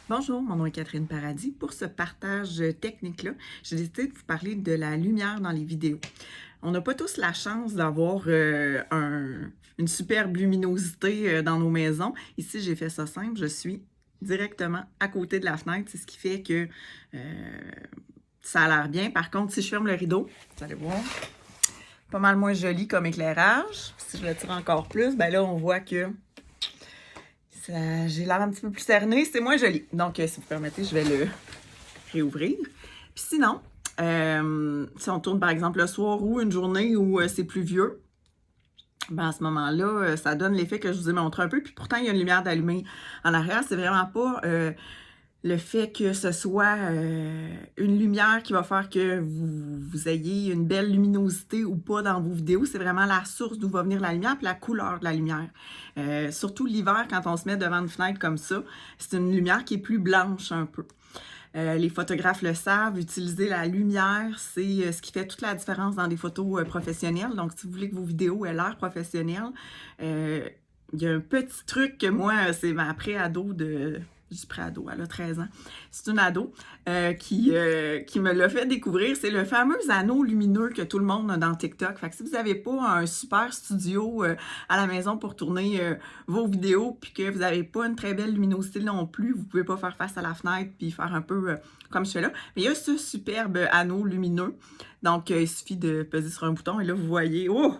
Bonjour, mon nom est Catherine Paradis. Pour ce partage technique-là, j'ai décidé de vous parler de la lumière dans les vidéos. On n'a pas tous la chance d'avoir une superbe luminosité dans nos maisons. Ici, j'ai fait ça simple. Je suis directement à côté de la fenêtre. C'est ce qui fait que ça a l'air bien. Par contre, si je ferme le rideau, vous allez voir, pas mal moins joli comme éclairage. Si je le tire encore plus, ben là, on voit que j'ai l'air un petit peu plus cerné, c'est moins joli. Donc, si vous permettez, je vais le réouvrir. Puis sinon, si on tourne par exemple le soir ou une journée où c'est pluvieux, ben à ce moment-là, ça donne l'effet que je vous ai montré un peu. Puis pourtant, il y a une lumière d'allumée en arrière. C'est vraiment pas le fait que ce soit une lumière qui va faire que vous ayez une belle luminosité ou pas dans vos vidéos. C'est vraiment la source d'où va venir la lumière puis la couleur de la lumière. Surtout l'hiver, quand on se met devant une fenêtre comme ça, c'est une lumière qui est plus blanche un peu. Les photographes le savent, utiliser la lumière, c'est ce qui fait toute la différence dans des photos professionnelles. Donc, si vous voulez que vos vidéos aient l'air professionnelles, il y a un petit truc que moi, c'est ma pré-ado de... Je suis pré-ado, elle a 13 ans. C'est une ado qui me l'a fait découvrir. C'est le fameux anneau lumineux que tout le monde a dans TikTok. Fait que si vous n'avez pas un super studio à la maison pour tourner vos vidéos, puis que vous n'avez pas une très belle luminosité non plus, vous ne pouvez pas faire face à la fenêtre puis faire un peu comme je fais là. Mais il y a ce superbe anneau lumineux. Donc, il suffit de peser sur un bouton et là, vous voyez, oh!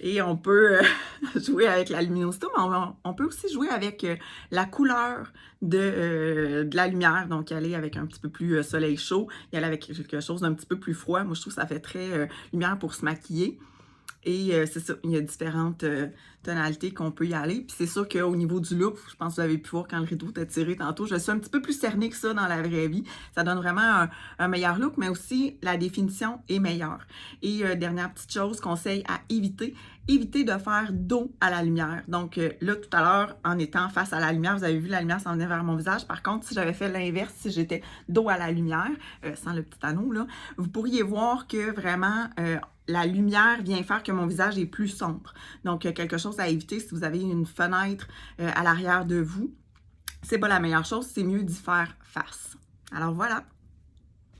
Et on peut jouer avec la luminosité, mais on peut aussi jouer avec la couleur de la lumière. Donc, y aller avec un petit peu plus soleil chaud, y aller avec quelque chose d'un petit peu plus froid. Moi, je trouve que ça fait très lumière pour se maquiller. Et c'est ça, il y a différentes tonalités qu'on peut y aller. Puis c'est sûr qu'au niveau du look, je pense que vous avez pu voir quand le rideau était tiré tantôt, je suis un petit peu plus cernée que ça dans la vraie vie. Ça donne vraiment un meilleur look, mais aussi la définition est meilleure. Et dernière petite chose, conseil à éviter de faire dos à la lumière. Donc là, tout à l'heure, en étant face à la lumière, vous avez vu la lumière s'en venait vers mon visage. Par contre, si j'avais fait l'inverse, si j'étais dos à la lumière, sans le petit anneau, là, vous pourriez voir que vraiment... la lumière vient faire que mon visage est plus sombre. Donc, quelque chose à éviter si vous avez une fenêtre à l'arrière de vous. C'est pas la meilleure chose, c'est mieux d'y faire face. Alors voilà.